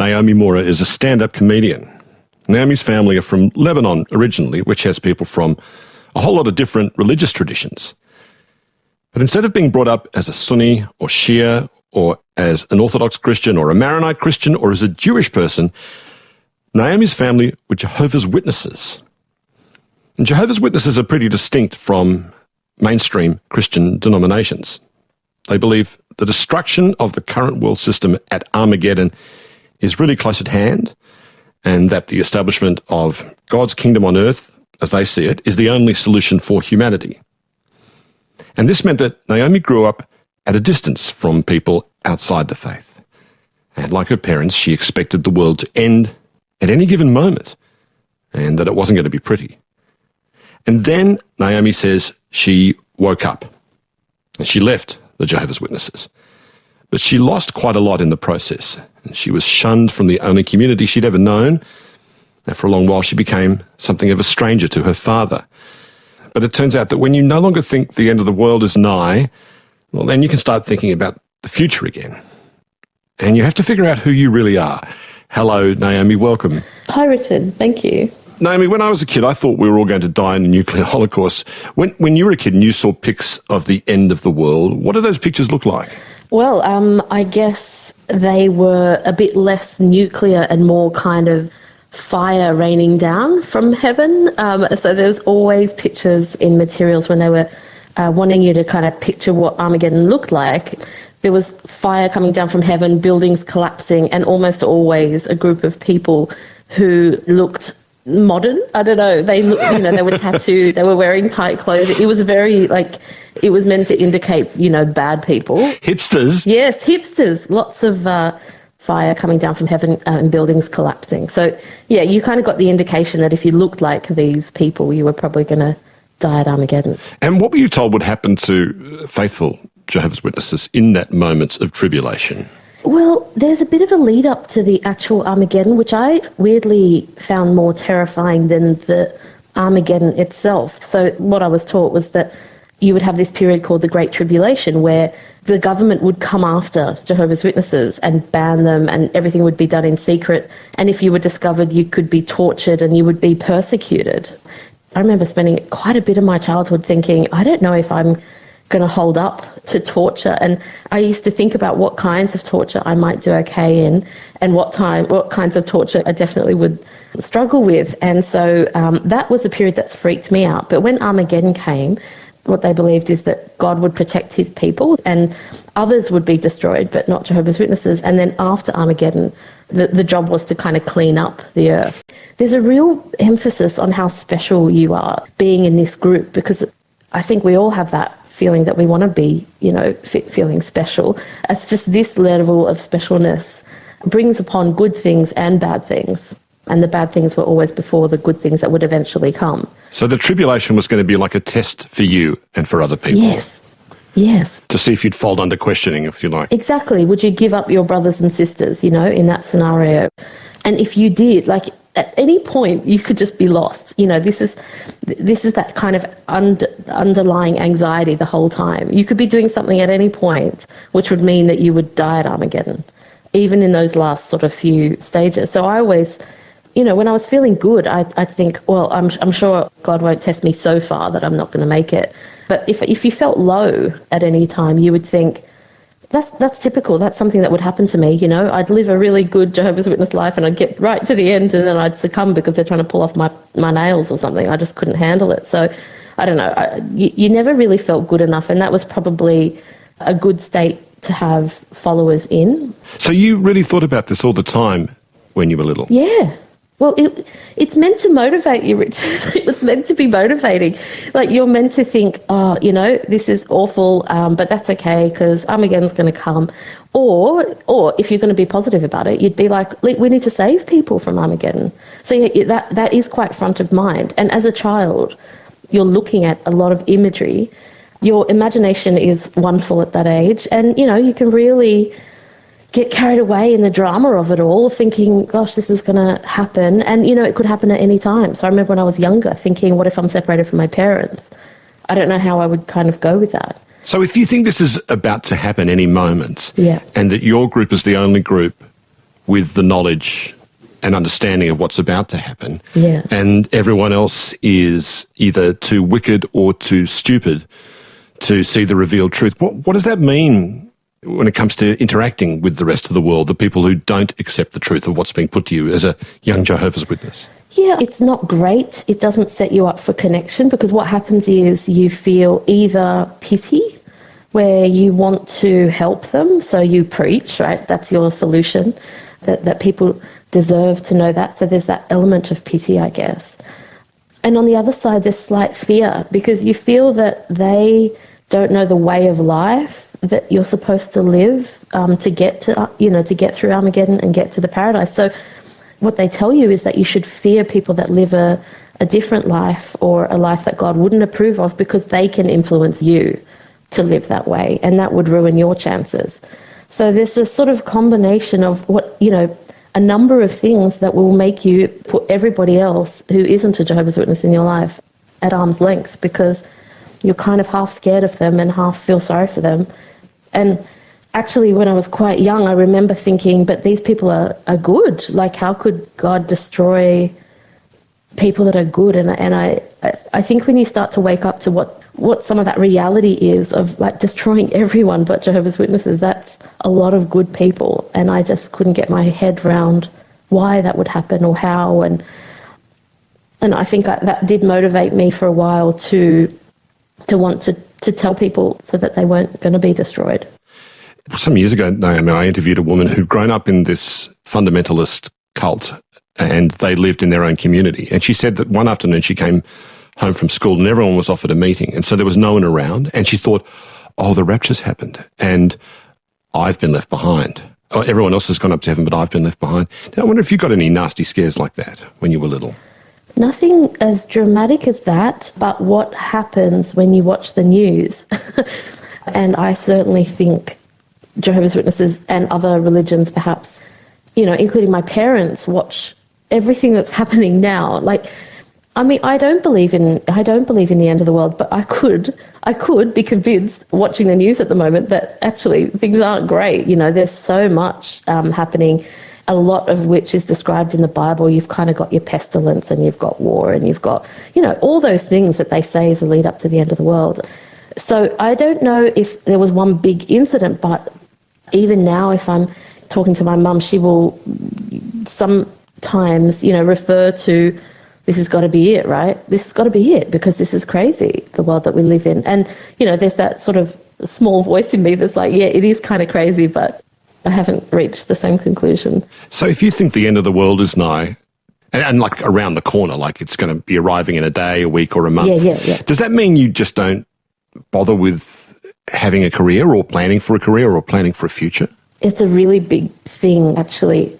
Naomi Mourra is a stand-up comedian. Naomi's family are from Lebanon originally, which has people from a whole lot of different religious traditions. But instead of being brought up as a Sunni or Shia or as an Orthodox Christian or a Maronite Christian or as a Jewish person, Naomi's family were Jehovah's Witnesses. And Jehovah's Witnesses are pretty distinct from mainstream Christian denominations. They believe the destruction of the current world system at Armageddon is really close at hand, and that the establishment of God's kingdom on earth, as they see it, is the only solution for humanity. And this meant that Naomi grew up at a distance from people outside the faith. And like her parents, she expected the world to end at any given moment, and that it wasn't going to be pretty. And then Naomi says she woke up, and she left the Jehovah's Witnesses. But she lost quite a lot in the process, and she was shunned from the only community she'd ever known, and for a long while she became something of a stranger to her father. But it turns out that when you no longer think the end of the world is nigh, well, then you can start thinking about the future again. And you have to figure out who you really are. Hello, Naomi, welcome. Hi, Richard. Thank you. Naomi, when I was a kid, I thought we were all going to die in a nuclear holocaust. When you were a kid and you saw pics of the end of the world, what did those pictures look like? Well, I guess they were a bit less nuclear and more kind of fire raining down from heaven. So there was always pictures in materials when they were wanting you to kind of picture what Armageddon looked like. There was fire coming down from heaven, buildings collapsing, and almost always a group of people who looked modern. I don't know. They looked, they were tattooed. They were wearing tight clothes. It was very it was meant to indicate, bad people. Hipsters. Yes, hipsters. Lots of fire coming down from heaven and buildings collapsing. So, yeah, you kind of got the indication that if you looked like these people, you were probably going to die at Armageddon. And what were you told would happen to faithful Jehovah's Witnesses in that moment of tribulation? Well, there's a bit of a lead up to the actual Armageddon, which I weirdly found more terrifying than the Armageddon itself. So what I was taught was that you would have this period called the Great Tribulation where the government would come after Jehovah's Witnesses and ban them, and everything would be done in secret. And if you were discovered, you could be tortured and you would be persecuted. I remember spending quite a bit of my childhood thinking, I don't know if I'm going to hold up to torture. And I used to think about what kinds of torture I might do okay in, and what kinds of torture I definitely would struggle with. And so that was the period that's freaked me out. But when Armageddon came, what they believed is that God would protect his people and others would be destroyed, but not Jehovah's Witnesses. And then after Armageddon, the job was to kind of clean up the earth. There's a real emphasis on how special you are being in this group, because I think we all have that feeling that we want to be, feeling special. It's just this level of specialness brings upon good things and bad things. And the bad things were always before the good things that would eventually come. So the tribulation was going to be like a test for you and for other people. Yes. To see if you'd fold under questioning, if you like. Exactly. Would you give up your brothers and sisters, in that scenario? And if you did, at any point, you could just be lost. This is that kind of underlying anxiety the whole time. You could be doing something at any point, which would mean that you would die at Armageddon, even in those last sort of few stages. So I always, when I was feeling good, I'd think, well, I'm sure God won't test me so far that I'm not going to make it. But if you felt low at any time, you would think, that's typical. That's something that would happen to me. I'd live a really good Jehovah's Witness life and I'd get right to the end and then I'd succumb because they're trying to pull off my nails or something. I just couldn't handle it. So I don't know. You never really felt good enough, and that was probably a good state to have followers in. So you really thought about this all the time when you were little? Yeah. Well, it's meant to motivate you, Richard. It was meant to be motivating. You're meant to think, this is awful, but that's okay because Armageddon's going to come. Or if you're going to be positive about it, you'd be like, we need to save people from Armageddon. So yeah, that is quite front of mind. And as a child, you're looking at a lot of imagery. Your imagination is wonderful at that age. And, you can really get carried away in the drama of it all, thinking, gosh, this is going to happen. And, it could happen at any time. So I remember when I was younger thinking, what if I'm separated from my parents? I don't know how I would kind of go with that. So if you think this is about to happen any moment, yeah, and that your group is the only group with the knowledge and understanding of what's about to happen. Yeah. And everyone else is either too wicked or too stupid to see the revealed truth. What does that mean when it comes to interacting with the rest of the world, the people who don't accept the truth of what's being put to you as a young Jehovah's Witness? Yeah, it's not great. It doesn't set you up for connection, because what happens is you feel either pity, where you want to help them, so you preach, right? That's your solution, that people deserve to know that. So there's that element of pity, I guess. And on the other side, there's slight fear, because you feel that they don't know the way of life that you're supposed to live to get through Armageddon and get to the paradise. So what they tell you is that you should fear people that live a different life, or a life that God wouldn't approve of, because they can influence you to live that way, and that would ruin your chances. So there's this sort of combination of a number of things that will make you put everybody else who isn't a Jehovah's Witness in your life at arm's length, because you're kind of half scared of them and half feel sorry for them. And actually, when I was quite young, I remember thinking, but these people are good. Like, how could God destroy people that are good? And I think when you start to wake up to what some of that reality is of, like, destroying everyone but Jehovah's Witnesses, that's a lot of good people. And I just couldn't get my head around why that would happen or how. And I think that did motivate me for a while to want to tell people so that they weren't going to be destroyed. Some years ago, Naomi, I interviewed a woman who'd grown up in this fundamentalist cult, and they lived in their own community. And she said that one afternoon she came home from school and everyone was off at a meeting, and so there was no one around, and she thought, oh, the rapture's happened and I've been left behind. Oh, everyone else has gone up to heaven, but I've been left behind. Now, I wonder if you got any nasty scares like that when you were little. Nothing as dramatic as that, but what happens when you watch the news? And I certainly think Jehovah's Witnesses and other religions, perhaps, including my parents, watch everything that's happening now. Like, I mean, I don't believe in the end of the world, but I could be convinced watching the news at the moment that actually things aren't great. There's so much happening, a lot of which is described in the Bible. You've kind of got your pestilence, and you've got war, and you've got, all those things that they say is a lead up to the end of the world. So I don't know if there was one big incident, but even now, if I'm talking to my mum, she will sometimes, refer to, this has got to be it, right? This has got to be it, because this is crazy, the world that we live in. And, there's that sort of small voice in me that's like, yeah, it is kind of crazy, but I haven't reached the same conclusion. So if you think the end of the world is nigh, and like around the corner, like it's going to be arriving in a day, a week, or a month, yeah. Does that mean you just don't bother with having a career, or planning for a career, or planning for a future? It's a really big thing, actually.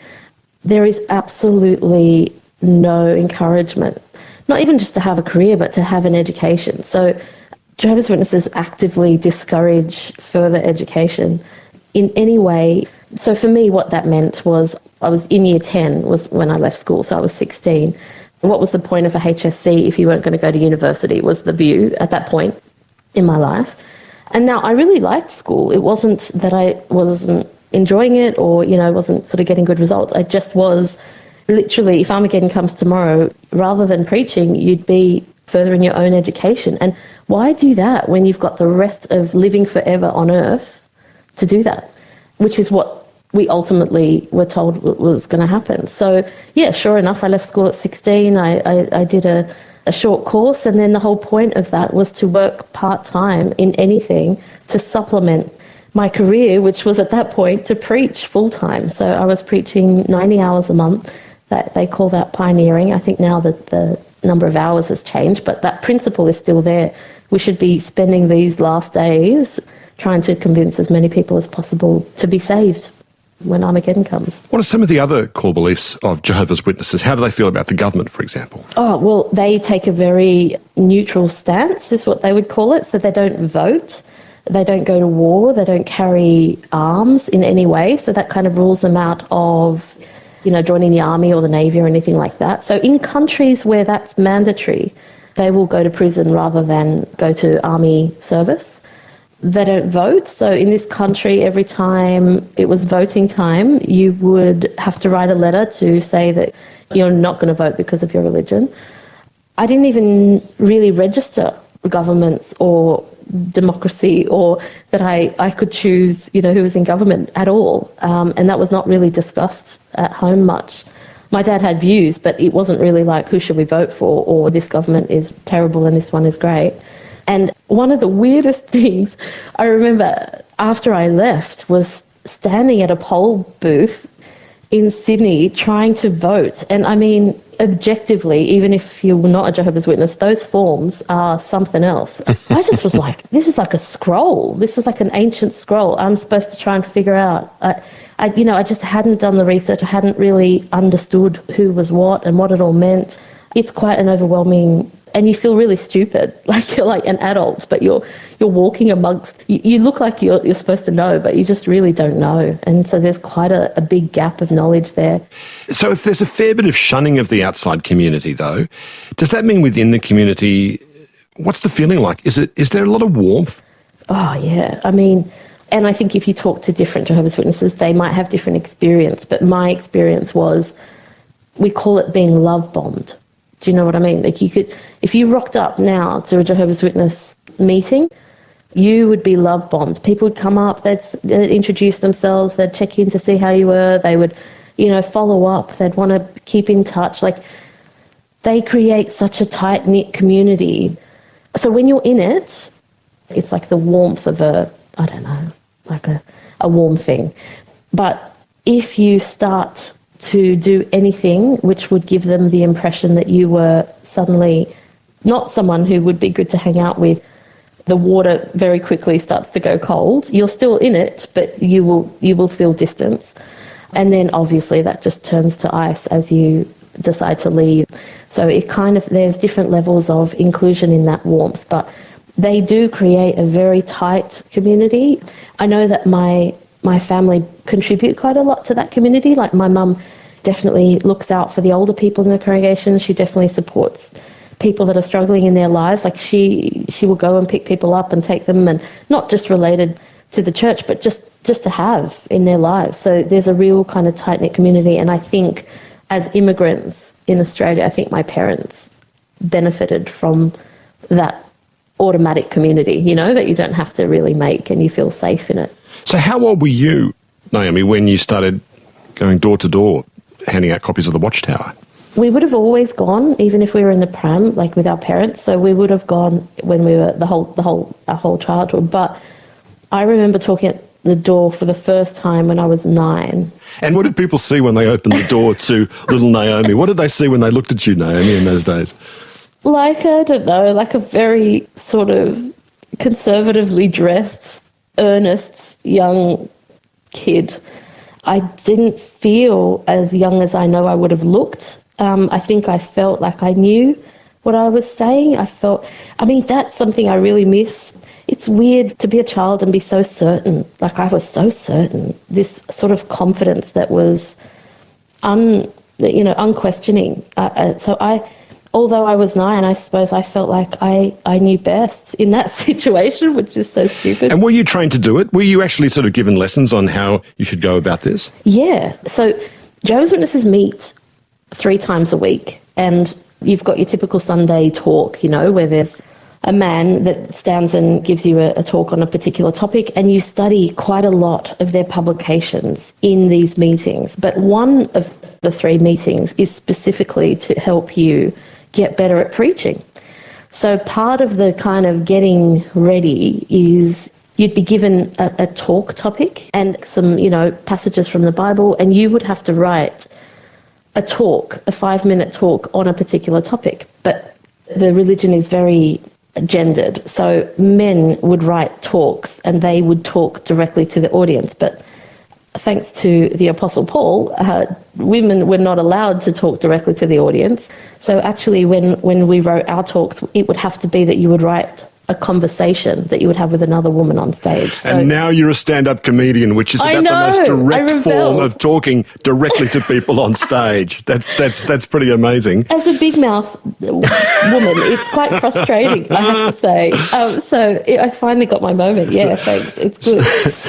There is absolutely no encouragement, not even just to have a career, but to have an education. So Jehovah's Witnesses actively discourage further education in any way. So for me, what that meant was, I was in year 10 was when I left school, so I was 16. What was the point of a HSC if you weren't going to go to university, was the view at that point in my life. And now I really liked school. It wasn't that I wasn't enjoying it, or, wasn't sort of getting good results. I just was literally, if Armageddon comes tomorrow, rather than preaching, you'd be furthering your own education. And why do that when you've got the rest of living forever on earth to do that? Which is what we ultimately were told was going to happen. So, yeah, sure enough, I left school at 16. I did a short course, and then the whole point of that was to work part-time in anything to supplement my career, which was at that point to preach full-time. So I was preaching 90 hours a month. That they call that pioneering. I think now that the number of hours has changed, but that principle is still there. We should be spending these last days trying to convince as many people as possible to be saved when Armageddon comes. What are some of the other core beliefs of Jehovah's Witnesses? How do they feel about the government, for example? Oh, well, they take a very neutral stance, is what they would call it. So they don't vote, they don't go to war, they don't carry arms in any way. So that kind of rules them out of, joining the army or the navy or anything like that. So in countries where that's mandatory, they will go to prison rather than go to army service. they don't vote. So in this country, every time it was voting time, you would have to write a letter to say that you're not going to vote because of your religion. I didn't even really register governments or democracy, or that I could choose, who was in government at all. And that was not really discussed at home much. My dad had views, but it wasn't really like, who should we vote for? Or this government is terrible and this one is great. And one of the weirdest things I remember after I left was standing at a poll booth in Sydney trying to vote. And I mean, objectively, even if you're not a Jehovah's Witness, those forms are something else. I just was like, this is like a scroll. This is like an ancient scroll. I'm supposed to try and figure out. I just hadn't done the research. I hadn't really understood who was what and what it all meant. It's quite an overwhelming, and you feel really stupid, like you're like an adult, but you're walking amongst, you look like you're supposed to know, but you just really don't know. And so there's quite a big gap of knowledge there. So if there's a fair bit of shunning of the outside community, though, does that mean within the community, what's the feeling like? Is there a lot of warmth? Oh, yeah. I mean, and I think if you talk to different Jehovah's Witnesses, they might have different experience, but my experience was, we call it being love bombed. Do you know what I mean? Like, you could, if you rocked up now to a Jehovah's Witness meeting, you would be love bombed. People would come up, they'd introduce themselves, they'd check in to see how you were, they would, follow up, they'd want to keep in touch. Like, they create such a tight-knit community. So when you're in it, it's like the warmth of like a warm thing. But if you start to do anything which would give them the impression that you were suddenly not someone who would be good to hang out with, the water very quickly starts to go cold. You're still in it, but you will feel distance. And then obviously that just turns to ice as you decide to leave. So it there's different levels of inclusion in that warmth, but they do create a very tight community. I know that my family contribute quite a lot to that community. Like, my mum definitely looks out for the older people in the congregation. She definitely supports people that are struggling in their lives. Like, she will go and pick people up and take them, and not just related to the church, but just to have in their lives. So there's a real kind of tight-knit community. And I think as immigrants in Australia, I think my parents benefited from that automatic community, that you don't have to really make, and you feel safe in it. So how old were you, Naomi, when you started going door to door, handing out copies of the Watchtower? We would have always gone, even if we were in the pram, like with our parents. So we would have gone when we were our whole childhood. But I remember talking at the door for the first time when I was 9. And what did people see when they opened the door to little Naomi? What did they see when they looked at you, Naomi, in those days? Like, I don't know, like a very sort of conservatively dressed, earnest young kid. I didn't feel as young as I know I would have looked. I think I felt like I knew what I was saying. That's something I really miss. It's weird to be a child and be so certain. Like, I was so certain. This sort of confidence that was unquestioning. Although I was 9, I suppose I felt like I knew best in that situation, which is so stupid. And were you trained to do it? Were you actually sort of given lessons on how you should go about this? Yeah. So Jehovah's Witnesses meet 3 times a week, and you've got your typical Sunday talk, where there's a man that stands and gives you a talk on a particular topic, and you study quite a lot of their publications in these meetings. But one of the 3 meetings is specifically to help you get better at preaching. So part of the kind of getting ready is you'd be given a talk topic and some, passages from the Bible, and you would have to write a 5-minute talk on a particular topic. But the religion is very gendered. So men would write talks and they would talk directly to the audience. But thanks to the Apostle Paul, women were not allowed to talk directly to the audience. So actually when we wrote our talks, it would have to be that you would write a conversation that you would have with another woman on stage. So, and now you're a stand-up comedian, which is about the most direct form of talking directly to people on stage. That's pretty amazing. As a big mouth woman, it's quite frustrating, I have to say. I finally got my moment. Yeah, thanks. It's good.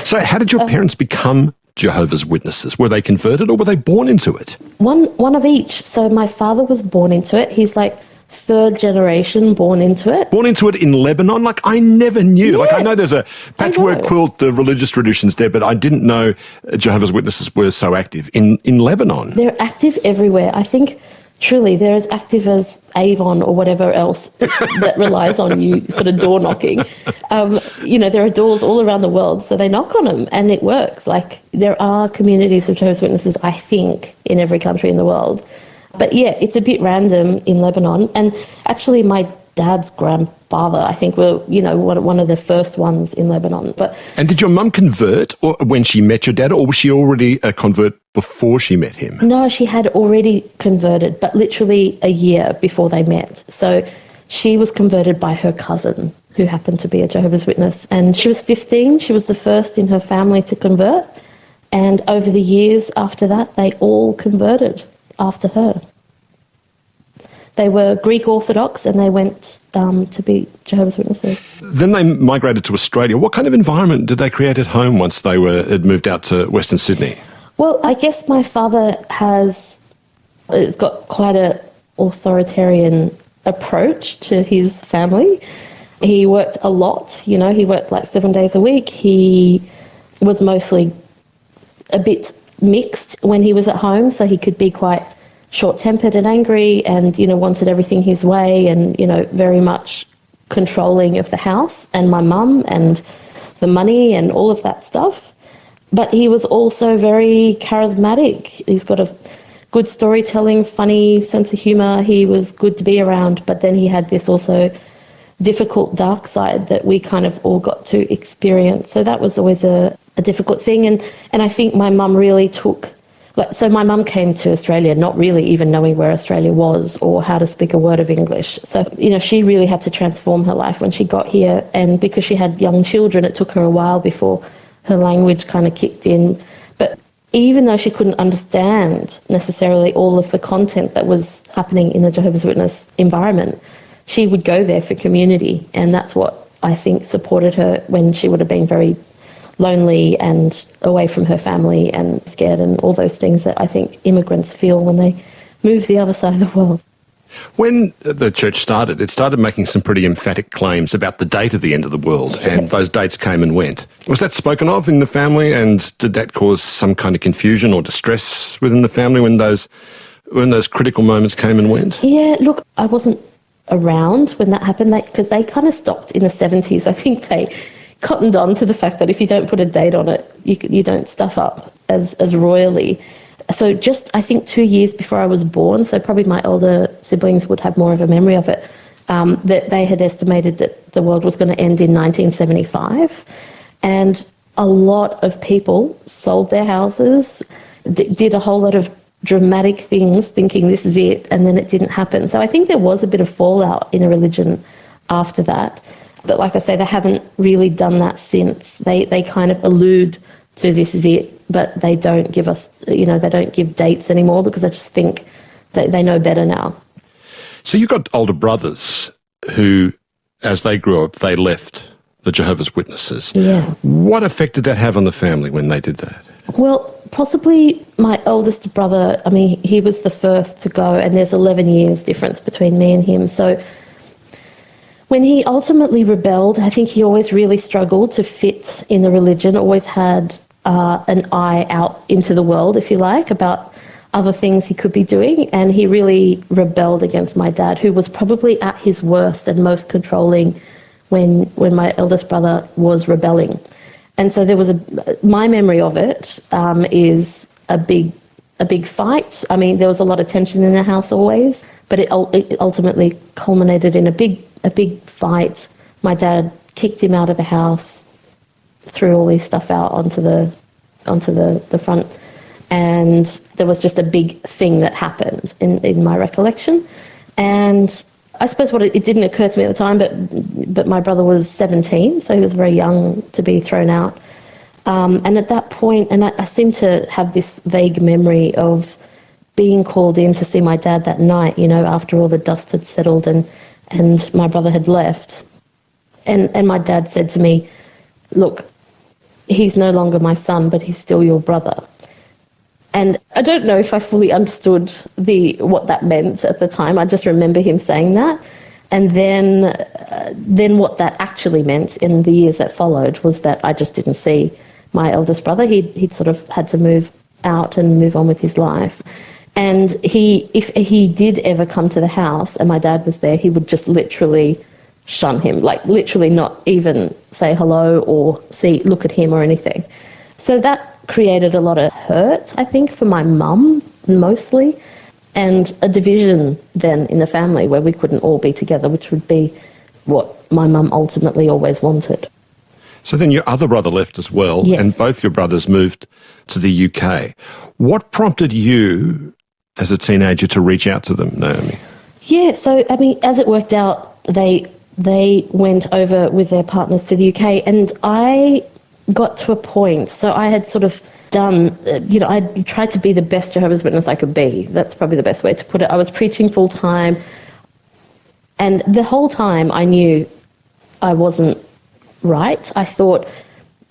So how did your parents become Jehovah's Witnesses? Were they converted or were they born into it? One of each. So my father was born into it. He's like third generation born into it. Born into it in Lebanon? Like, I never knew. Yes, like, I know there's a patchwork quilt of religious traditions there, but I didn't know Jehovah's Witnesses were so active in Lebanon. They're active everywhere. I think, truly, they're as active as Avon or whatever else that relies on you sort of door knocking. There are doors all around the world, so they knock on them and it works. Like, there are communities of Jehovah's Witnesses, I think, in every country in the world. But yeah, it's a bit random in Lebanon. And actually my dad's grandfather, I think, were, one of the first ones in Lebanon. And did your mum convert when she met your dad, or was she already a convert before she met him? No, she had already converted, but literally a year before they met. So she was converted by her cousin, who happened to be a Jehovah's Witness. And she was 15. She was the first in her family to convert. And over the years after that, they all converted after her. They were Greek Orthodox and they went to be Jehovah's Witnesses. Then they migrated to Australia. What kind of environment did they create at home once they had moved out to Western Sydney? Well, I guess my father has got quite an authoritarian approach to his family. He worked a lot, he worked like 7 days a week. He was mostly a bit mixed when he was at home, so he could be quite short-tempered and angry and, wanted everything his way and, very much controlling of the house and my mum and the money and all of that stuff. But he was also very charismatic. He's got a good storytelling, funny sense of humour. He was good to be around, but then he had this also difficult dark side that we kind of all got to experience. So that was always a difficult thing. And I think my mum really so my mum came to Australia not really even knowing where Australia was or how to speak a word of English. So, she really had to transform her life when she got here. And because she had young children, it took her a while before her language kind of kicked in. But even though she couldn't understand necessarily all of the content that was happening in the Jehovah's Witness environment, she would go there for community. And that's what I think supported her when she would have been very lonely and away from her family and scared and all those things that I think immigrants feel when they move the other side of the world. When the church started, it started making some pretty emphatic claims about the date of the end of the world, and those dates came and went. Was that spoken of in the family, and did that cause some kind of confusion or distress within the family when those critical moments came and went? Yeah, look, I wasn't around when that happened because they kind of stopped in the 70s. I think they cottoned on to the fact that if you don't put a date on it, you don't stuff up as royally. So just, I think, 2 years before I was born, so probably my older siblings would have more of a memory of it, that they had estimated that the world was going to end in 1975. And a lot of people sold their houses, did a whole lot of dramatic things thinking this is it, and then it didn't happen. So I think there was a bit of fallout in a religion after that. But like I say, they haven't really done that since. They kind of allude to this is it, but they don't give us, they don't give dates anymore because I just think that they know better now. So you've got older brothers who, as they grew up, they left the Jehovah's Witnesses. Yeah. What effect did that have on the family when they did that? Well, possibly my oldest brother, he was the first to go, and there's 11 years difference between me and him. So when he ultimately rebelled, I think he always really struggled to fit in the religion, always had an eye out into the world, if you like, about other things he could be doing. And he really rebelled against my dad, who was probably at his worst and most controlling when my eldest brother was rebelling. And so there was my memory of it is a big fight. There was a lot of tension in the house always, but it ultimately culminated in a big fight. My dad kicked him out of the house, threw all his stuff out onto the front, and there was just a big thing that happened in my recollection. And I suppose it didn't occur to me at the time, but my brother was 17, so he was very young to be thrown out. And at that point, and I seem to have this vague memory of being called in to see my dad that night, after all the dust had settled and my brother had left. And my dad said to me, look, he's no longer my son, but he's still your brother. And I don't know if I fully understood what that meant at the time. I just remember him saying that. And then what that actually meant in the years that followed was that I just didn't see my eldest brother. He'd sort of had to move out and move on with his life. And if he did ever come to the house and my dad was there, he would just literally shun him, like literally not even say hello or look at him or anything. So that created a lot of hurt, I think, for my mum mostly, and a division then in the family where we couldn't all be together, which would be what my mum ultimately always wanted. So then your other brother left as well, yes. And both your brothers moved to the UK. What prompted you as a teenager to reach out to them, Naomi? Yeah, so, I mean, as it worked out, they went over with their partners to the UK, and I got to a point, so I had sort of done, I tried to be the best Jehovah's Witness I could be. That's probably the best way to put it. I was preaching full time, and the whole time I knew I wasn't right. I thought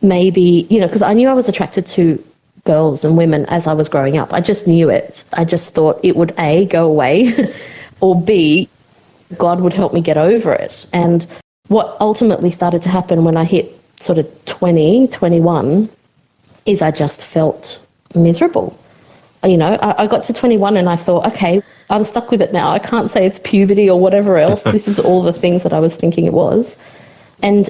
maybe, because I knew I was attracted to girls and women as I was growing up. I just knew it. I just thought it would A, go away, or B, God would help me get over it. And what ultimately started to happen when I hit sort of 20, 21, is I just felt miserable. I got to 21 and I thought, okay, I'm stuck with it now. I can't say it's puberty or whatever else. This is all the things that I was thinking it was. And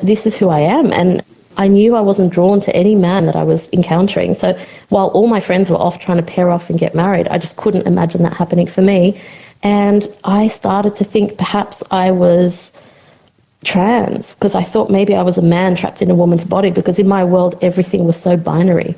this is who I am. And I knew I wasn't drawn to any man that I was encountering. So while all my friends were off trying to pair off and get married, I just couldn't imagine that happening for me. And I started to think perhaps I was trans, because I thought maybe I was a man trapped in a woman's body, because in my world everything was so binary.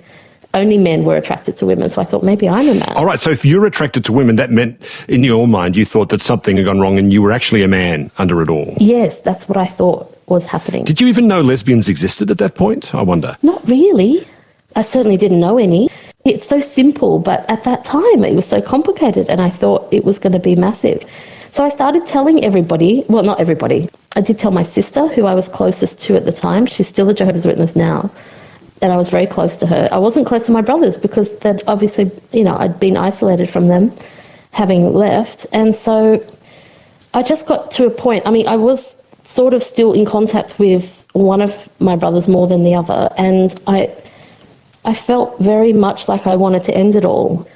Only men were attracted to women, so I thought maybe I'm a man. All right, so if you're attracted to women, that meant in your mind you thought that something had gone wrong and you were actually a man under it all. Yes, that's what I thought was happening. Did you even know lesbians existed at that point, I wonder? Not really. I certainly didn't know any. It's so simple, but at that time it was so complicated, and I thought it was going to be massive. So I started telling everybody, well, not everybody. I did tell my sister, who I was closest to at the time. She's still a Jehovah's Witness now, and I was very close to her. I wasn't close to my brothers because they'd obviously, I'd been isolated from them, having left. And so I just got to a point, I was sort of still in contact with one of my brothers more than the other, and I felt very much like I wanted to end it all.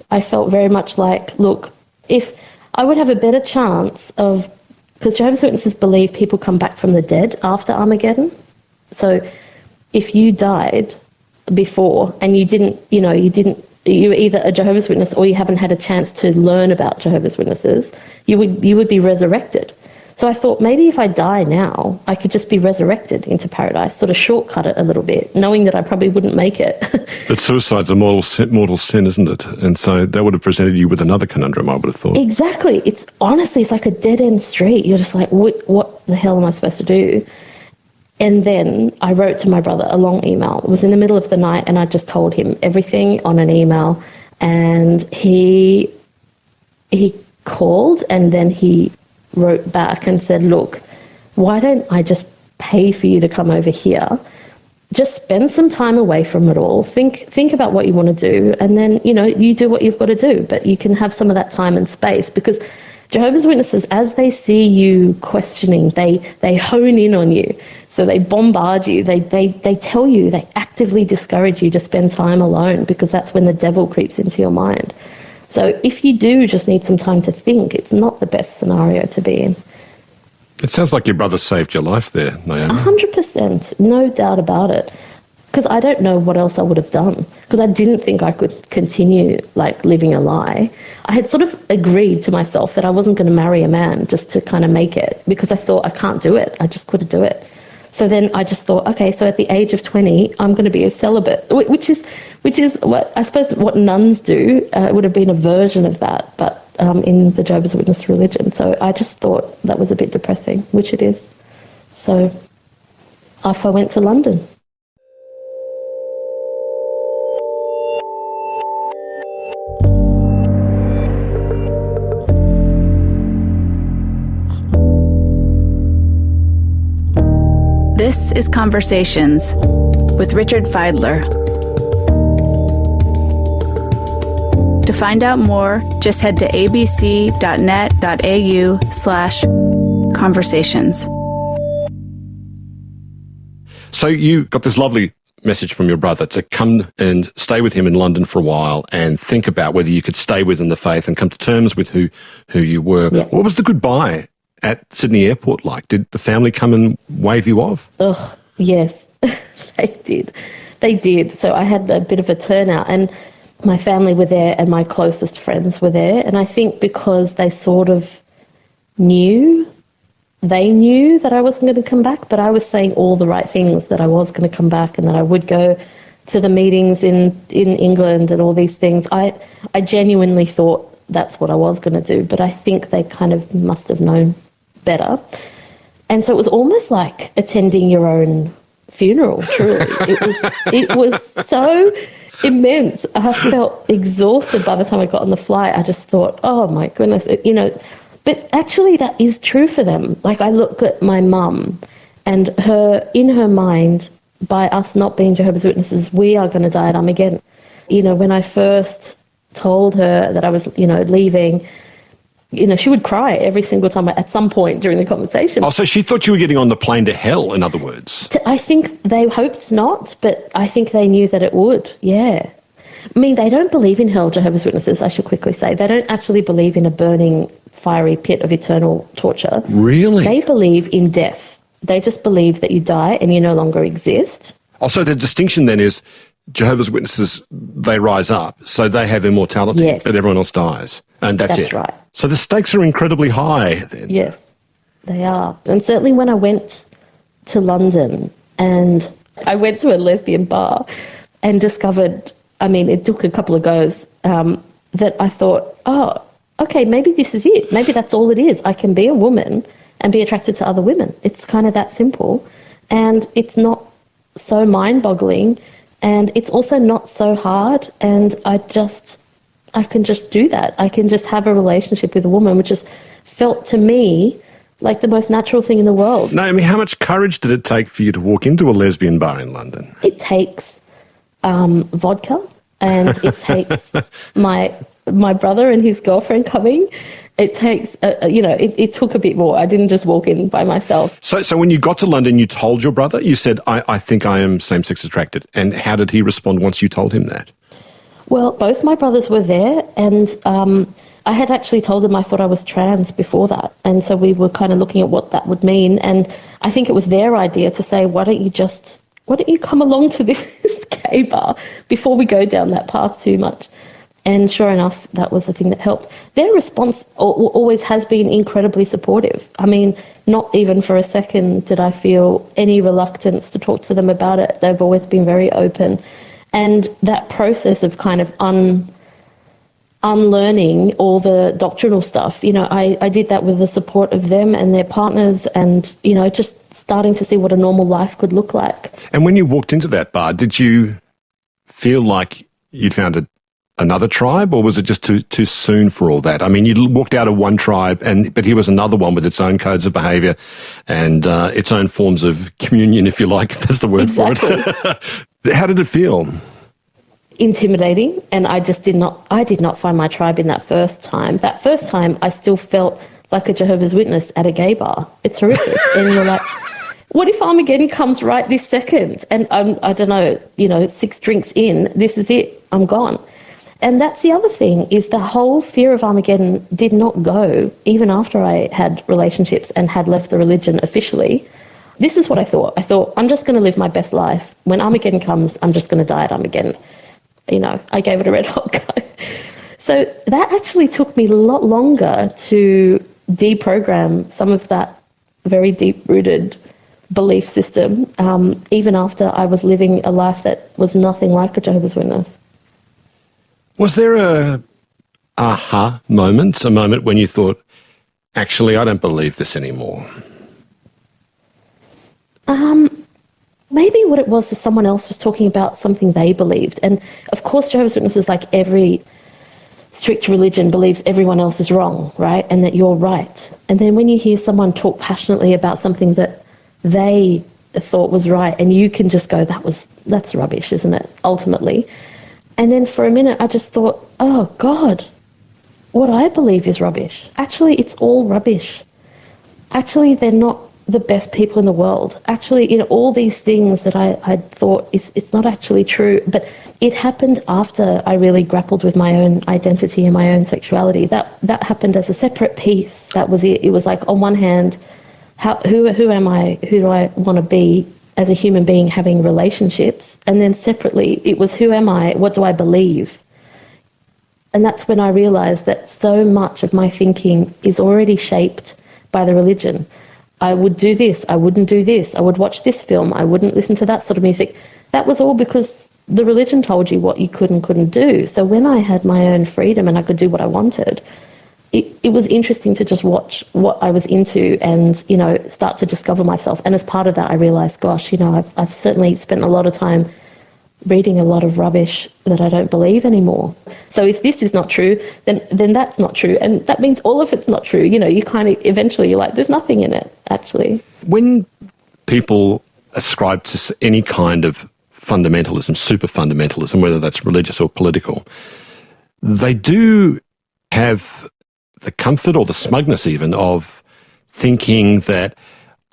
I felt very much like, look, if I would have a better chance of, because Jehovah's Witnesses believe people come back from the dead after Armageddon. So if you died before and you were either a Jehovah's Witness or you haven't had a chance to learn about Jehovah's Witnesses, you would be resurrected. So I thought maybe if I die now, I could just be resurrected into paradise, sort of shortcut it a little bit, knowing that I probably wouldn't make it. But suicide's a mortal sin, isn't it? And so that would have presented you with another conundrum, I would have thought. Exactly. It's like a dead-end street. You're just like, what the hell am I supposed to do? And then I wrote to my brother a long email. It was in the middle of the night, and I just told him everything on an email. And he called, and then he wrote back and said, look, why don't I just pay for you to come over here? Just spend some time away from it all. Think about what you want to do, and then, you do what you've got to do, but you can have some of that time and space, because Jehovah's Witnesses, as they see you questioning, they hone in on you. So they bombard you. They tell you, they actively discourage you to spend time alone, because that's when the devil creeps into your mind. So if you do just need some time to think, it's not the best scenario to be in. It sounds like your brother saved your life there, Naomi. 100%, no doubt about it. Because I don't know what else I would have done. Because I didn't think I could continue living a lie. I had sort of agreed to myself that I wasn't going to marry a man just to kind of make it, because I thought I can't do it. I just couldn't do it. So then I just thought, okay, so at the age of 20, I'm going to be a celibate, which is what I suppose what nuns do. It would have been a version of that, but in the Jehovah's Witness religion. So I just thought that was a bit depressing, which it is. So off I went to London. This is Conversations with Richard Feidler. To find out more, just head to abc.net.au/conversations. So you got this lovely message from your brother to come and stay with him in London for a while and think about whether you could stay within the faith and come to terms with who you were. Yeah. What was the goodbye at Sydney Airport like? Did the family come and wave you off? Oh, yes, they did. They did. So I had a bit of a turnout, and my family were there and my closest friends were there. And I think because they sort of knew that I wasn't going to come back, but I was saying all the right things, that I was going to come back and that I would go to the meetings in England and all these things. I genuinely thought that's what I was going to do, but I think they kind of must have known better. And so it was almost like attending your own funeral, truly. It was so immense. I felt exhausted by the time I got on the flight. I just thought, oh my goodness, but actually that is true for them. Like, I look at my mum and in her mind, by us not being Jehovah's Witnesses, we are going to die at Armageddon. When I first told her that I was, leaving, she would cry every single time at some point during the conversation. Oh, so she thought you were getting on the plane to hell, in other words. I think they hoped not, but I think they knew that it would, yeah. I mean, they don't believe in hell, Jehovah's Witnesses, I should quickly say. They don't actually believe in a burning, fiery pit of eternal torture. Really? They believe in death. They just believe that you die and you no longer exist. Also, the distinction then is Jehovah's Witnesses, they rise up, so they have immortality, yes, but everyone else dies. And that's it. That's right. So the stakes are incredibly high then. Yes, they are. And certainly when I went to London and I went to a lesbian bar and discovered, it took a couple of goes, that I thought, oh, okay, maybe this is it. Maybe that's all it is. I can be a woman and be attracted to other women. It's kind of that simple. And it's not so mind-boggling, and it's also not so hard. And I can just do that. I can just have a relationship with a woman, which has felt to me like the most natural thing in the world. Naomi, how much courage did it take for you to walk into a lesbian bar in London? It takes vodka, and it takes my brother and his girlfriend coming. It takes, it took a bit more. I didn't just walk in by myself. So when you got to London, you told your brother, you said, I think I am same-sex attracted. And how did he respond once you told him that? Well, both my brothers were there, and I had actually told them I thought I was trans before that. And so we were kind of looking at what that would mean. And I think it was their idea to say, why don't you come along to this gay bar before we go down that path too much? And sure enough, that was the thing that helped. Their response always has been incredibly supportive. I mean, not even for a second did I feel any reluctance to talk to them about it. They've always been very open. And that process of kind of unlearning all the doctrinal stuff, I did that with the support of them and their partners, and, just starting to see what a normal life could look like. And when you walked into that bar, did you feel like you'd found another tribe, or was it just too soon for all that? I mean, you walked out of one tribe, but here was another one with its own codes of behaviour and its own forms of communion, if you like, if that's the word for it. How did it feel? Intimidating, and I did not find my tribe in that first time. That first time, I still felt like a Jehovah's Witness at a gay bar. It's horrific. And you're like, what if Armageddon comes right this second? And I don't know, 6 drinks in, this is it, I'm gone. And that's the other thing, is the whole fear of Armageddon did not go even after I had relationships and had left the religion officially. This is what I thought. I thought, I'm just going to live my best life. When Armageddon comes, I'm just going to die at Armageddon. I gave it a red hot go. So that actually took me a lot longer to deprogram some of that very deep-rooted belief system, even after I was living a life that was nothing like a Jehovah's Witness. Was there aha moment, a moment when you thought, actually, I don't believe this anymore? Maybe what it was is someone else was talking about something they believed. And of course, Jehovah's Witnesses, like every strict religion, believes everyone else is wrong, right? And that you're right. And then when you hear someone talk passionately about something that they thought was right, and you can just go, that's rubbish, isn't it? Ultimately. And then for a minute, I just thought, oh God, what I believe is rubbish. Actually, it's all rubbish. Actually, they're not the best people in the world. Actually, all these things that I thought it's not actually true. But it happened after I really grappled with my own identity and my own sexuality. That happened as a separate piece. That was it. It was like, on one hand, who am I? Who do I want to be as a human being having relationships? And then separately, it was, who am I? What do I believe? And that's when I realised that so much of my thinking is already shaped by the religion. I would do this, I wouldn't do this, I would watch this film, I wouldn't listen to that sort of music. That was all because the religion told you what you could and couldn't do. So when I had my own freedom and I could do what I wanted, it was interesting to just watch what I was into and, start to discover myself. And as part of that, I realised, gosh, I've certainly spent a lot of time reading a lot of rubbish that I don't believe anymore. So if this is not true, then that's not true. And that means all of it's not true. You kind of, eventually you're like, there's nothing in it, actually. When people ascribe to any kind of fundamentalism, super fundamentalism, whether that's religious or political, they do have the comfort or the smugness even of thinking that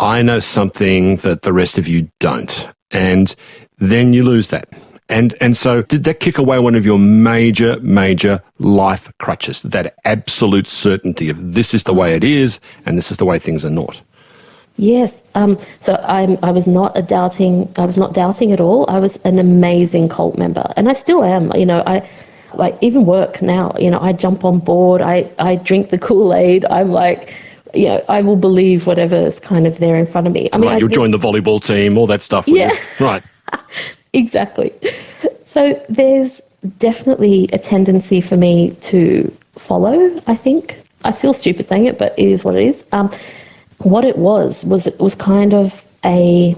I know something that the rest of you don't. And then you lose that. And so did that kick away one of your major life crutches, that absolute certainty of this is the way it is and this is the way things are not? Yes. So I was not doubting at all. I was an amazing cult member, and I still am. I like even work now. I jump on board. I drink the Kool-Aid. I'm like, I will believe whatever's kind of there in front of me. I mean, you'll join the volleyball team, all that stuff. Yeah. Right. Exactly. So there's definitely a tendency for me to follow, I think. I feel stupid saying it, but it is what it is. What it was kind of a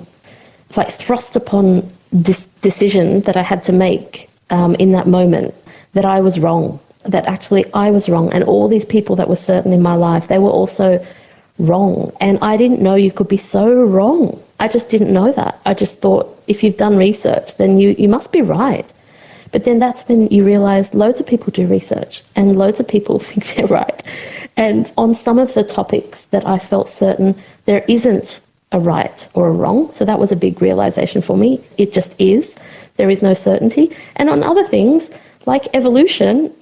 thrust upon decision that I had to make in that moment, that I was wrong, that actually I was wrong, and all these people that were certain in my life, they were also wrong. And I didn't know you could be so wrong. I just didn't know that. I just thought, if you've done research, then you must be right. But then that's when you realise loads of people do research and loads of people think they're right. And on some of the topics that I felt certain, there isn't a right or a wrong. So that was a big realisation for me. It just is. There is no certainty. And on other things, like evolution,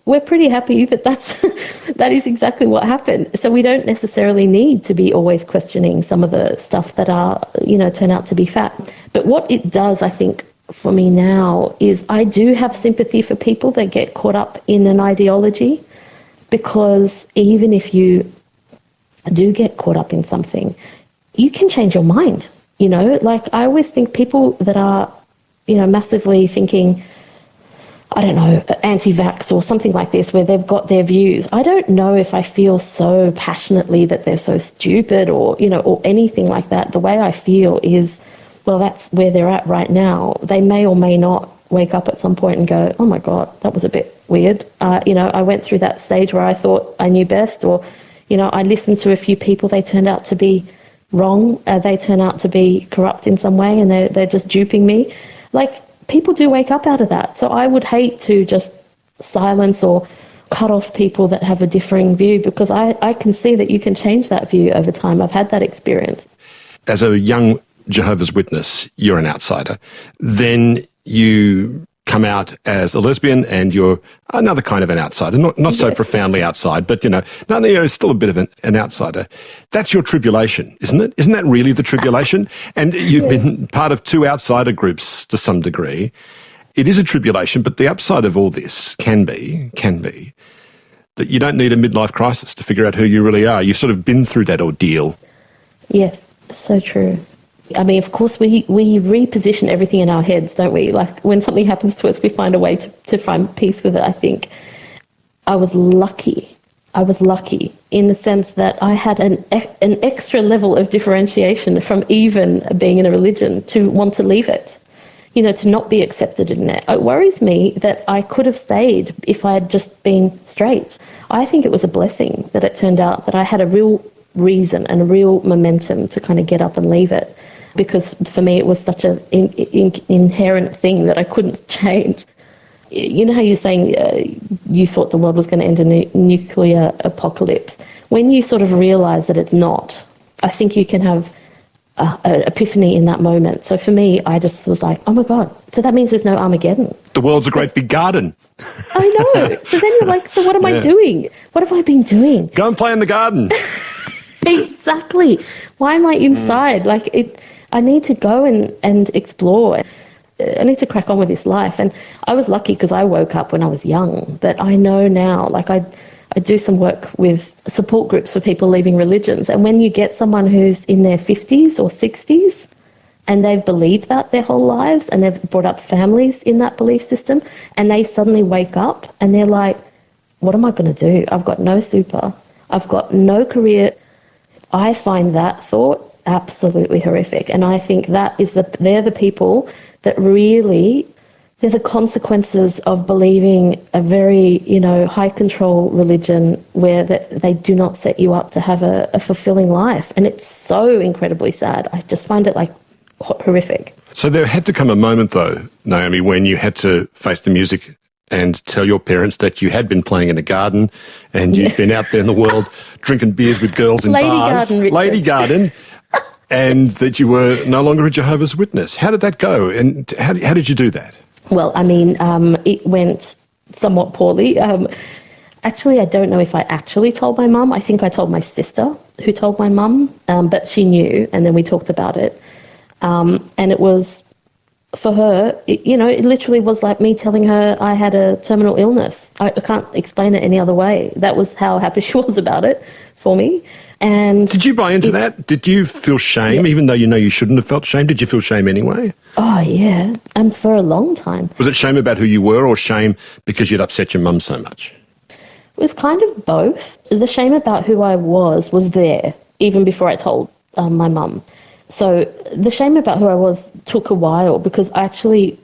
we're pretty happy that that is exactly what happened. So we don't necessarily need to be always questioning some of the stuff that turn out to be fact. But what it does, I think, for me now is I do have sympathy for people that get caught up in an ideology, because even if you do get caught up in something, you can change your mind. Like I always think people that are, massively thinking, I don't know, anti-vax or something like this, where they've got their views. I don't know if I feel so passionately that they're so stupid or anything like that. The way I feel is, well, that's where they're at right now. They may or may not wake up at some point and go, oh my God, that was a bit weird. I went through that stage where I thought I knew best, or, I listened to a few people, they turned out to be wrong. They turn out to be corrupt in some way, and they're just duping me. Like, people do wake up out of that. So I would hate to just silence or cut off people that have a differing view, because I can see that you can change that view over time. I've had that experience. As a young Jehovah's Witness, you're an outsider. Then you come out as a lesbian and you're another kind of an outsider, not so profoundly outside, but, you're still a bit of an outsider. That's your tribulation, isn't it? Isn't that really the tribulation? And you've been part of two outsider groups to some degree. It is a tribulation, but the upside of all this can be that you don't need a midlife crisis to figure out who you really are. You've sort of been through that ordeal. Yes, so true. I mean, of course, we reposition everything in our heads, don't we? Like, when something happens to us, we find a way to find peace with it, I think. I was lucky. I was lucky in the sense that I had an extra level of differentiation from even being in a religion to want to leave it, you know, to not be accepted in it. It worries me that I could have stayed if I had just been straight. I think it was a blessing that it turned out that I had a real reason and a real momentum to kind of get up and leave it, because for me it was such an inherent thing that I couldn't change. You know how you're saying you thought the world was going to end in a nuclear apocalypse? When you sort of realise that it's not, I think you can have an epiphany in that moment. So for me, I just was like, oh my God, so that means there's no Armageddon. The world's a great big garden. I know. So then you're like, so what am I doing? What have I been doing? Go and play in the garden. Exactly. Why am I inside? I need to go and explore. I need to crack on with this life. And I was lucky because I woke up when I was young. But I know now, like I do some work with support groups for people leaving religions. And when you get someone who's in their 50s or 60s and they've believed that their whole lives and they've brought up families in that belief system and they suddenly wake up and they're like, what am I going to do? I've got no super. I've got no career. I find that thought absolutely horrific. And I think that is they're the people that really, they're the consequences of believing a very, you know, high control religion where they do not set you up to have a fulfilling life. And it's so incredibly sad. I just find it like horrific. So there had to come a moment though, Naomi, when you had to face the music and tell your parents that you had been playing in a garden and you'd been out there in the world drinking beers with girls in Lady bars. Garden, Richard. Lady Garden. And that you were no longer a Jehovah's Witness. How did that go? And how did you do that? Well, I mean, it went somewhat poorly. Actually, I don't know if I actually told my mum. I think I told my sister who told my mum, but she knew, and then we talked about it. And it was, for her, it literally was like me telling her I had a terminal illness. I can't explain it any other way. That was how happy she was about it for me. And did you buy into that? Did you feel shame, even though you know you shouldn't have felt shame? Did you feel shame anyway? Oh, yeah. And for a long time. Was it shame about who you were or shame because you'd upset your mum so much? It was kind of both. The shame about who I was there, even before I told my mum. So the shame about who I was took a while because actually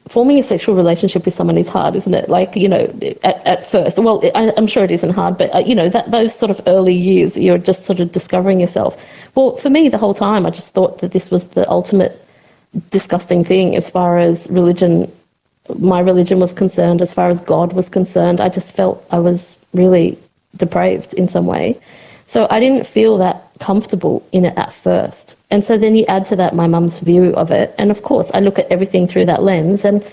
forming a sexual relationship with someone is hard, isn't it? Like, you know, at first. Well, I'm sure it isn't hard, but, you know, those sort of early years, you're just sort of discovering yourself. Well, for me, the whole time, I just thought that this was the ultimate disgusting thing as far as religion, my religion was concerned, as far as God was concerned. I just felt I was really depraved in some way. So I didn't feel that comfortable in it at first. And so then you add to that my mum's view of it. And of course, I look at everything through that lens and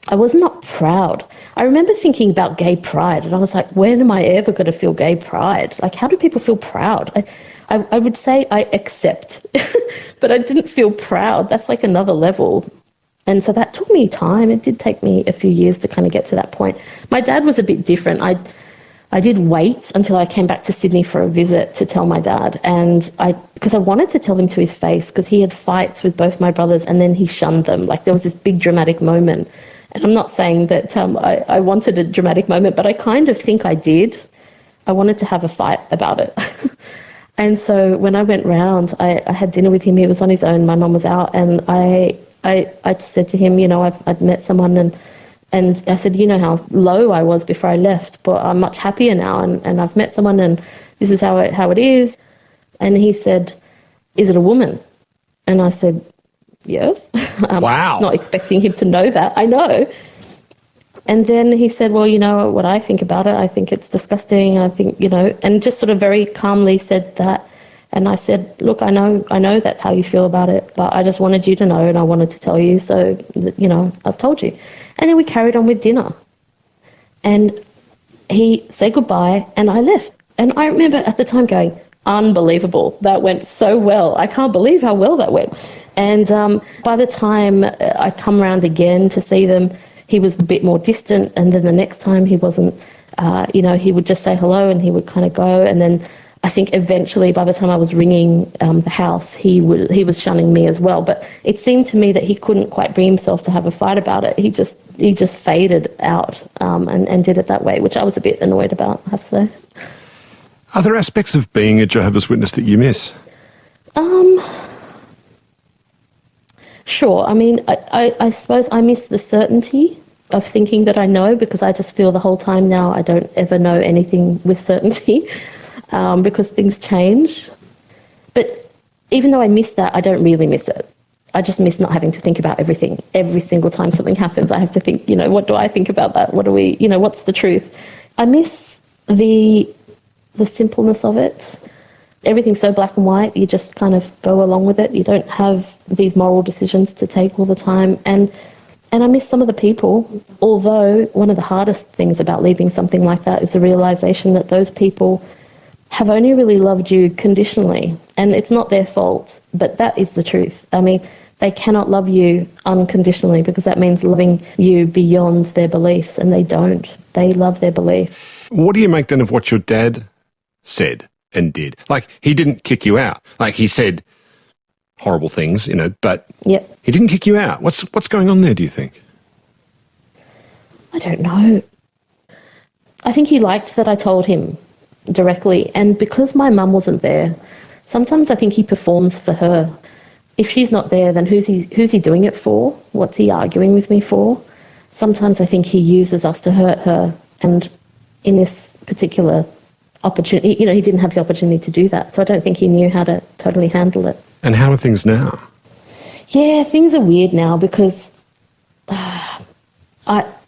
I was not proud. I remember thinking about gay pride and I was like, when am I ever going to feel gay pride? Like, how do people feel proud? I would say I accept, but I didn't feel proud. That's like another level. And so that took me time. It did take me a few years to kind of get to that point. My dad was a bit different. I did wait until I came back to Sydney for a visit to tell my dad, and because I wanted to tell him to his face, because he had fights with both my brothers and then he shunned them. Like, there was this big dramatic moment. And I'm not saying that I wanted a dramatic moment, but I kind of think I did. I wanted to have a fight about it. And so when I went round, I had dinner with him. He was on his own. My mum was out, and I said to him, you know, I'd met someone, and I said, you know how low I was before I left, but I'm much happier now, and I've met someone, and this is how it is. And he said, is it a woman? And I said, yes. Wow. Not expecting him to know that. I know. And then he said, well, you know what I think about it? I think it's disgusting. I think, you know, and just sort of very calmly said that. And I said, look, I know that's how you feel about it, but I just wanted you to know and I wanted to tell you, so, you know, I've told you. And then we carried on with dinner. And he said goodbye and I left. And I remember at the time going, unbelievable, that went so well. I can't believe how well that went. And by the time I come round again to see them, he was a bit more distant. And then the next time he wasn't, you know, he would just say hello and he would kind of go. And then I think eventually, by the time I was ringing the house, he was shunning me as well. But it seemed to me that he couldn't quite bring himself to have a fight about it. He just faded out and did it that way, which I was a bit annoyed about, I have to say. Are there aspects of being a Jehovah's Witness that you miss? Sure. I mean, I suppose I miss the certainty of thinking that I know, because I just feel the whole time now I don't ever know anything with certainty. Because things change. But even though I miss that, I don't really miss it. I just miss not having to think about everything. Every single time something happens, I have to think, what do I think about that? What's the truth? I miss the simpleness of it. Everything's so black and white, you just kind of go along with it. You don't have these moral decisions to take all the time. And I miss some of the people, although one of the hardest things about leaving something like that is the realisation that those people have only really loved you conditionally, and it's not their fault, but that is the truth. I mean, they cannot love you unconditionally, because that means loving you beyond their beliefs, and they don't. They love their belief. What do you make then of what your dad said and did? Like, he didn't kick you out. Like, he said horrible things, but Yep. He didn't kick you out. What's going on there, do you think? I don't know. I think he liked that I told him directly, and because my mum wasn't there, sometimes I think he performs for her. If she's not there, then who's he doing it for? What's he arguing with me for? Sometimes I think he uses us to hurt her, and in this particular opportunity, he didn't have the opportunity to do that, so I don't think he knew how to totally handle it. And how are things now? Yeah, things are weird now, because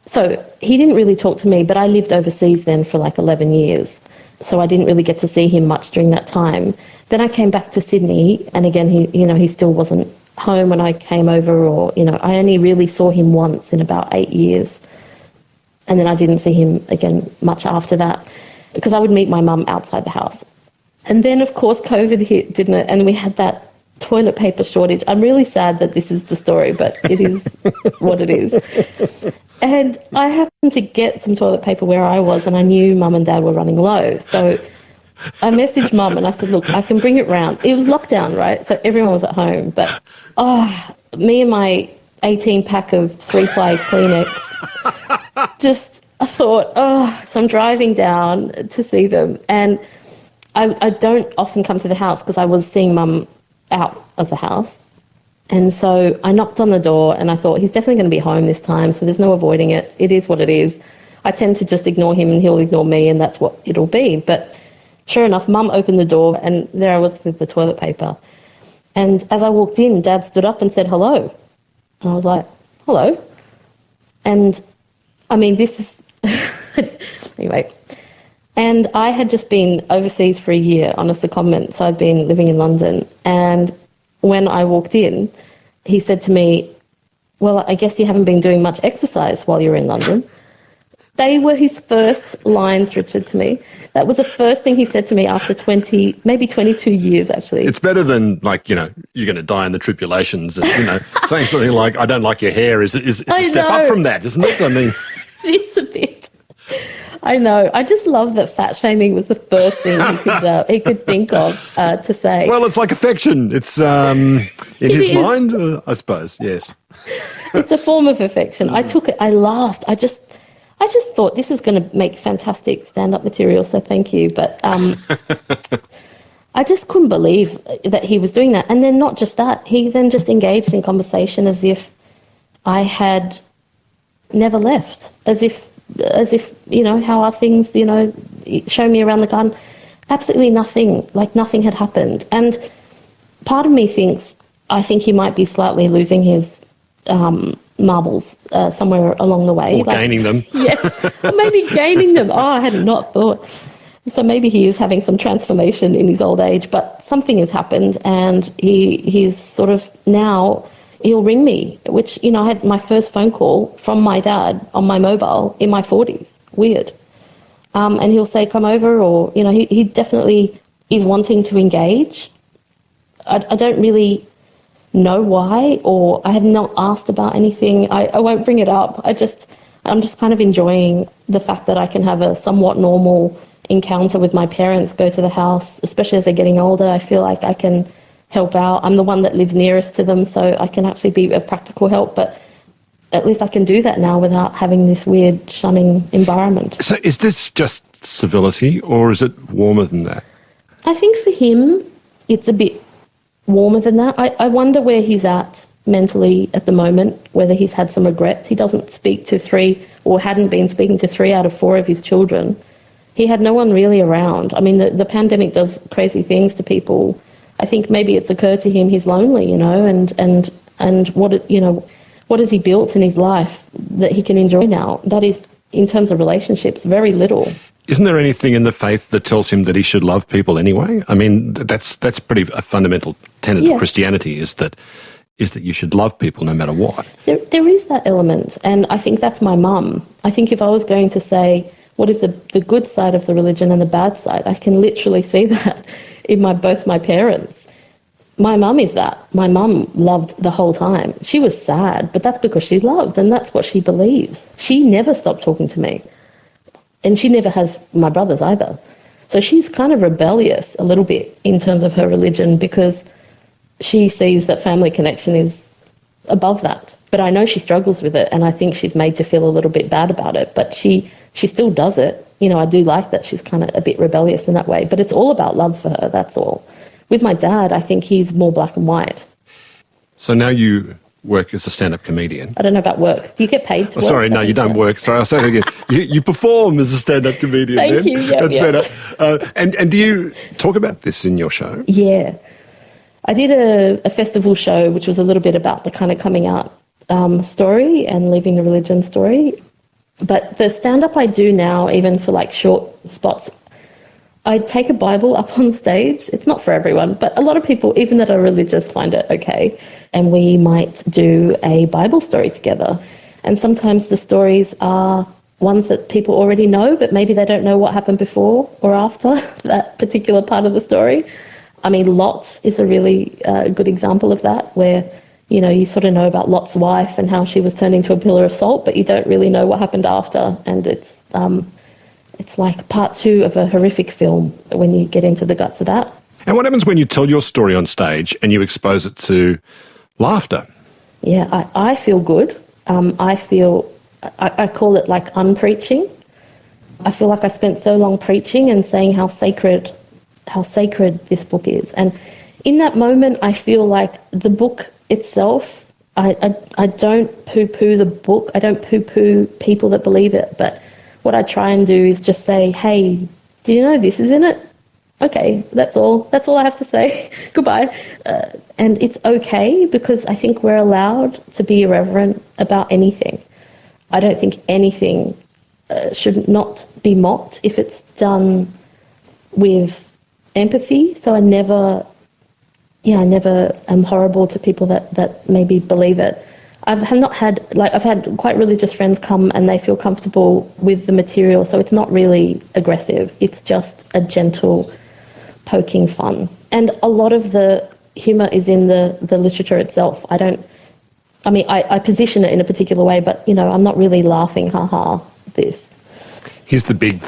so he didn't really talk to me, but I lived overseas then for like 11 years. So I didn't really get to see him much during that time. Then I came back to Sydney, and again, he still wasn't home when I came over, or, I only really saw him once in about 8 years. And then I didn't see him again much after that, because I would meet my mum outside the house. And then, of course, COVID hit, didn't it? And we had that toilet paper shortage. I'm really sad that this is the story, but it is what it is. And I happened to get some toilet paper where I was, and I knew Mum and Dad were running low. So I messaged Mum and I said, look, I can bring it round. It was lockdown, right? So everyone was at home. But, me and my 18-pack of 3-ply Kleenex, I thought, so I'm driving down to see them. And I don't often come to the house because I was seeing Mum out of the house. And so I knocked on the door and I thought, he's definitely going to be home this time, so there's no avoiding it. It is what it is. I tend to just ignore him and he'll ignore me, and that's what it'll be. But sure enough, Mum opened the door and there I was with the toilet paper. And as I walked in, Dad stood up and said hello. And I was like, hello. And I mean, this is... anyway. And I had just been overseas for a year on a secondment, so I'd been living in London. And when I walked in, he said to me, well, I guess you haven't been doing much exercise while you're in London. They were his first lines, Richard, to me. That was the first thing he said to me after maybe 22 years, actually. It's better than, like, you're going to die in the tribulations. And, saying something like, I don't like your hair is a step up from that, isn't it? I mean... It's a bit... I know. I just love that fat shaming was the first thing he could think of to say. Well, it's like affection. It's in his mind, I suppose. Yes, it's a form of affection. I took it. I laughed. I just thought this is going to make fantastic stand-up material. So thank you. But I just couldn't believe that he was doing that. And then not just that, he then just engaged in conversation as if I had never left, as if, how are things, show me around the garden. Absolutely nothing, like nothing had happened. And part of me I think he might be slightly losing his marbles somewhere along the way. Or gaining them. Yes, or maybe gaining them. I had not thought. So maybe he is having some transformation in his old age, but something has happened, and he's sort of now... He'll ring me, which, I had my first phone call from my dad on my mobile in my 40s. Weird. And he'll say, come over, or, he definitely is wanting to engage. I don't really know why, or I have not asked about anything. I won't bring it up. I'm just kind of enjoying the fact that I can have a somewhat normal encounter with my parents go to the house, especially as they're getting older. I feel like I can help out. I'm the one that lives nearest to them, so I can actually be of practical help, but at least I can do that now without having this weird shunning environment. So is this just civility, or is it warmer than that? I think for him, it's a bit warmer than that. I wonder where he's at mentally at the moment, whether he's had some regrets. He doesn't speak to 3, or hadn't been speaking to 3 out of 4 of his children. He had no one really around. I mean, the pandemic does crazy things to people. I think maybe it's occurred to him he's lonely, and what has he built in his life that he can enjoy now? That is, in terms of relationships, very little. Isn't there anything in the faith that tells him that he should love people anyway? I mean, that's pretty a fundamental tenet of Christianity, is that you should love people no matter what. There is that element, and I think that's my mum. I think if I was going to say what is the good side of the religion and the bad side, I can literally see that in both my parents. My mum is that. My mum loved the whole time. She was sad, but that's because she loved, and that's what she believes. She never stopped talking to me. And she never has my brothers either. So she's kind of rebellious a little bit in terms of her religion, because she sees that family connection is above that. But I know she struggles with it, and I think she's made to feel a little bit bad about it. But she still does it. I do like that she's kind of a bit rebellious in that way. But it's all about love for her, that's all. With my dad, I think he's more black and white. So now you work as a stand-up comedian. I don't know about work. Do you get paid to work? Sorry, no, you don't work. Sorry, I'll say that again. You perform as a stand-up comedian. Thank you. Yeah, That's better. And do you talk about this in your show? Yeah. I did a festival show, which was a little bit about the kind of coming out story and leaving the religion story. But the stand-up I do now, even for like short spots, I take a Bible up on stage. It's not for everyone, but a lot of people, even that are religious, find it okay. And we might do a Bible story together. And sometimes the stories are ones that people already know, but maybe they don't know what happened before or after that particular part of the story. I mean, Lot is a really good example of that, where, you sort of know about Lot's wife and how she was turned into a pillar of salt, but you don't really know what happened after. And it's like part 2 of a horrific film when you get into the guts of that. And what happens when you tell your story on stage and you expose it to laughter? Yeah, I feel good. I call it like unpreaching. I feel like I spent so long preaching and saying how sacred this book is. And in that moment, I feel like the book itself, I don't poo-poo the book. I don't poo-poo people that believe it. But what I try and do is just say, hey, do you know this is in it? Okay, that's all. That's all I have to say. Goodbye. And it's okay, because I think we're allowed to be irreverent about anything. I don't think anything should not be mocked if it's done with empathy. So I never am horrible to people that maybe believe it. I've had quite religious friends come and they feel comfortable with the material, so it's not really aggressive. It's just a gentle poking fun. And a lot of the humour is in the literature itself. I position it in a particular way, but, I'm not really laughing, ha-ha, this. Here's the big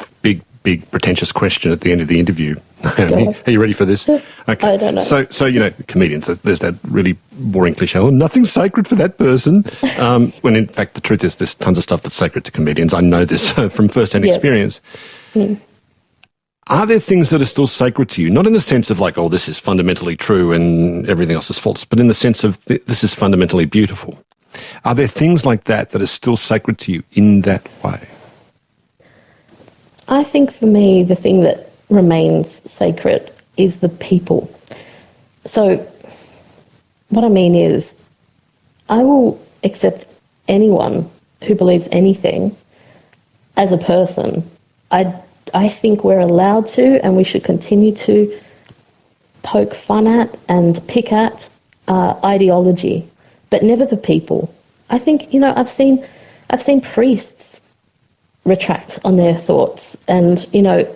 pretentious question at the end of the interview. Are you ready for this? Okay. I don't know. So comedians, there's that really boring cliche, oh, nothing's sacred for that person. When in fact the truth is there's tons of stuff that's sacred to comedians. I know this from first-hand experience. Mm. Are there things that are still sacred to you? Not in the sense of like, oh, this is fundamentally true and everything else is false, but in the sense of this is fundamentally beautiful. Are there things like that are still sacred to you in that way? I think for me, the thing that remains sacred is the people. So what I mean is I will accept anyone who believes anything as a person. I think we're allowed to, and we should continue to poke fun at and pick at ideology, but never the people. I think, I've seen priests retract on their thoughts and,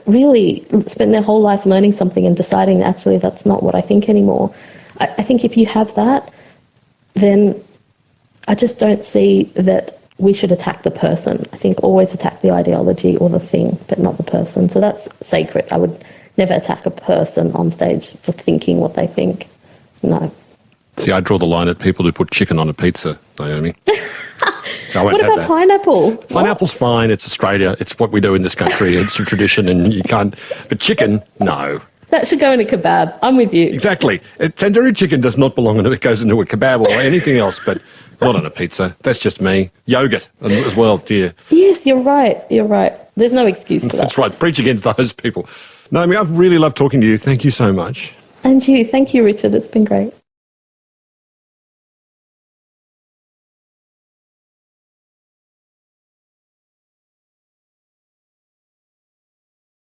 really spend their whole life learning something and deciding actually that's not what I think anymore. I think if you have that, then I just don't see that we should attack the person. I think always attack the ideology or the thing, but not the person. So that's sacred. I would never attack a person on stage for thinking what they think. No. See, I draw the line at people who put chicken on a pizza, Naomi. So I won't What have about that. pineapple? Pineapple's fine. It's Australia. It's what we do in this country. It's a tradition, and you can't. But chicken, no. That should go in a kebab. I'm with you. Exactly. Tandoori chicken does not belong in it. It goes into a kebab or anything else, but not on a pizza. That's just me. Yogurt as well, dear. Yes, you're right. You're right. There's no excuse for that. That's right. Preach against those people. Naomi, I've really loved talking to you. Thank you so much. And you. Thank you, Richard. It's been great.